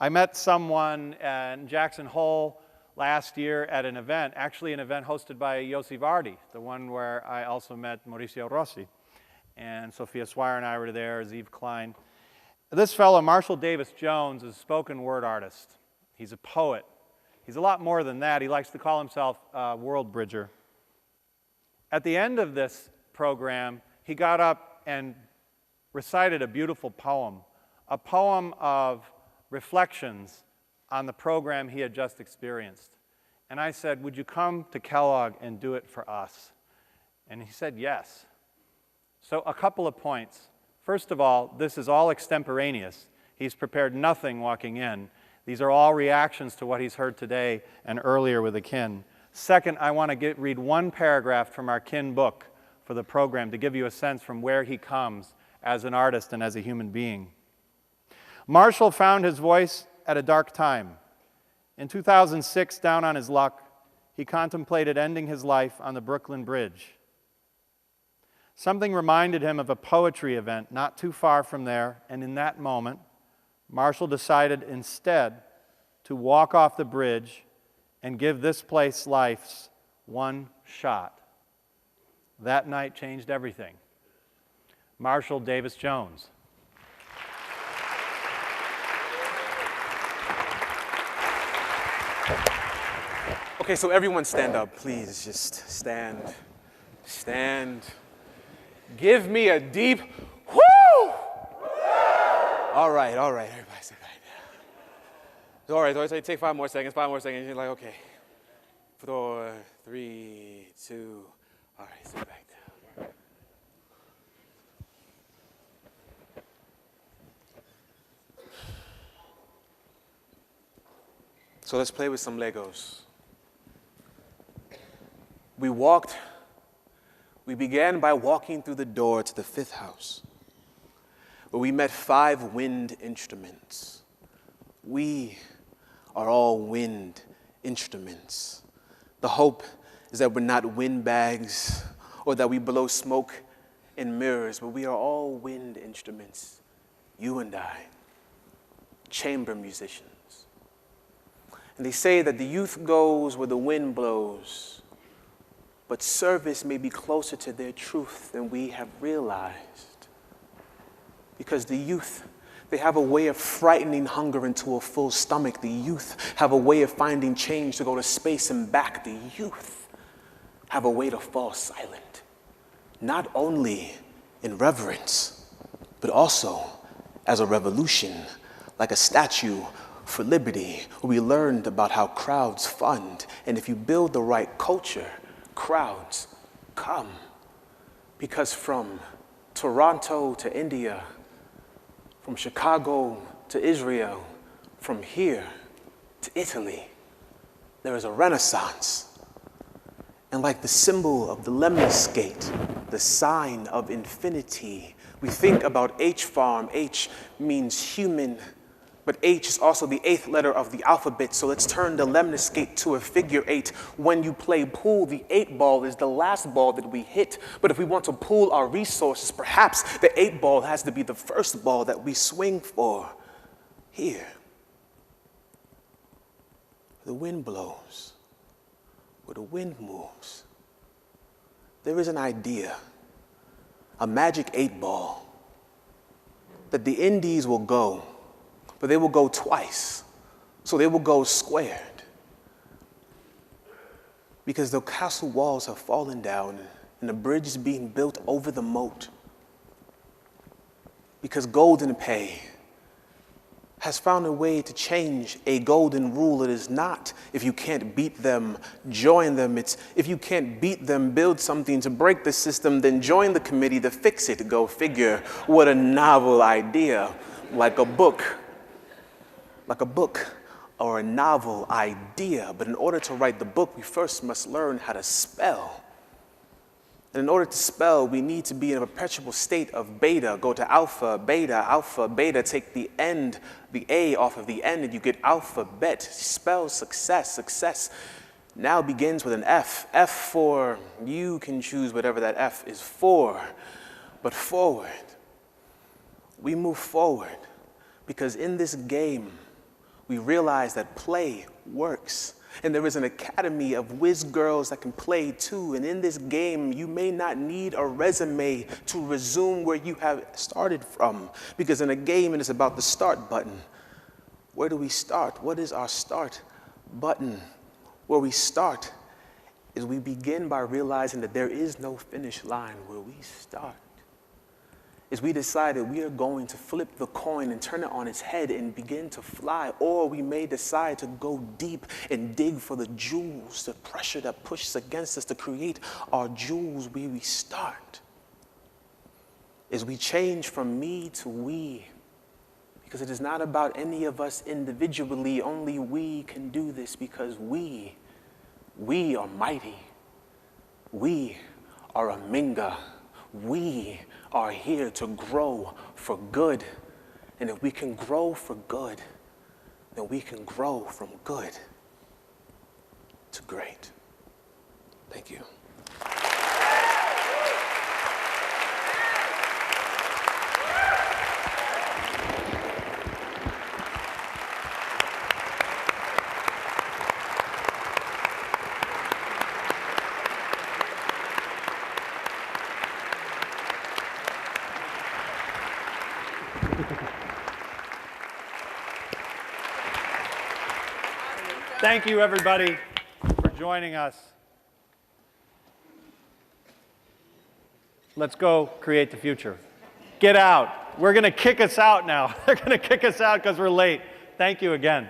I met someone in Jackson Hole last year at an event, actually an event hosted by Yossi Vardi, the one where I also met Mauricio Rossi. And Sophia Swire and I were there, Zeev Klein. This fellow, Marshall Davis Jones, is a spoken word artist. He's a poet. He's a lot more than that. He likes to call himself a world bridger. At the end of this program, he got up and recited a beautiful poem, a poem of reflections on the program he had just experienced. And I said, would you come to Kellogg and do it for us? And he said yes. So a couple of points. First of all, this is all extemporaneous. He's prepared nothing walking in. These are all reactions to what he's heard today and earlier with the kin. Second, I want to read one paragraph from our kin book for the program to give you a sense from where he comes as an artist and as a human being. Marshall found his voice at a dark time. In 2006, down on his luck, he contemplated ending his life on the Brooklyn Bridge. Something reminded him of a poetry event not too far from there, and in that moment, Marshall decided instead to walk off the bridge and give this place life's one shot. That night changed everything. Marshall Davis Jones. Okay, so everyone stand up, please. Just stand. Stand. Give me a deep whoo! All right, everybody sit back down. All right, take 5 more seconds, You're like, okay. 4, 3, 2, all right, sit back down. So let's play with some Legos. We began by walking through the door to the 5th house, where we met 5 wind instruments. We are all wind instruments. The hope is that we're not windbags or that we blow smoke in mirrors, but we are all wind instruments, you and I, chamber musicians. And they say that the youth goes where the wind blows, but service may be closer to their truth than we have realized. Because the youth, they have a way of frightening hunger into a full stomach. The youth have a way of finding change to go to space and back. The youth have a way to fall silent, not only in reverence, but also as a revolution, like a statue for liberty, where we learned about how crowds fund. And if you build the right culture, crowds come. Because from Toronto to India, from Chicago to Israel, from here to Italy, there is a renaissance. And like the symbol of the lemniscate, the sign of infinity, we think about H-Farm. H means human, but H is also the 8th letter of the alphabet, so let's turn the lemniscate to a figure 8. When you play pool, the 8 ball is the last ball that we hit. But if we want to pool our resources, perhaps the 8 ball has to be the first ball that we swing for. Here, the wind blows, where the wind moves. There is an idea, a magic 8 ball, that the Indies will go, but they will go twice. So they will go squared. Because the castle walls have fallen down and the bridge is being built over the moat. Because Golden Pay has found a way to change a golden rule. It is not, if you can't beat them, join them. It's, if you can't beat them, build something to break the system, then join the committee to fix it. Go figure. What a novel idea. Like a book or a novel idea. But in order to write the book, we first must learn how to spell. And in order to spell, we need to be in a perpetual state of beta. Go to alpha, beta, take the end, the A off of the end, and you get alphabet. Spell success. Success now begins with an F. F for, you can choose whatever that F is for. But forward. We move forward because in this game, we realize that play works. And there is an academy of whiz girls that can play too. And in this game, you may not need a resume to resume where you have started from. Because in a game, it is about the start button. Where do we start? What is our start button? Where we start is we begin by realizing that there is no finish line where we start. Is we decide that we are going to flip the coin and turn it on its head and begin to fly, or we may decide to go deep and dig for the jewels, the pressure that pushes against us to create our jewels where we start. Is we change from me to we, because it is not about any of us individually. Only we can do this, because we are mighty. We are a Minga. We are here to grow for good. And if we can grow for good, then we can grow from good to great. Thank you. Thank you, everybody, for joining us. Let's go create the future. Get out. We're going to kick us out now. They're going to kick us out because we're late. Thank you again.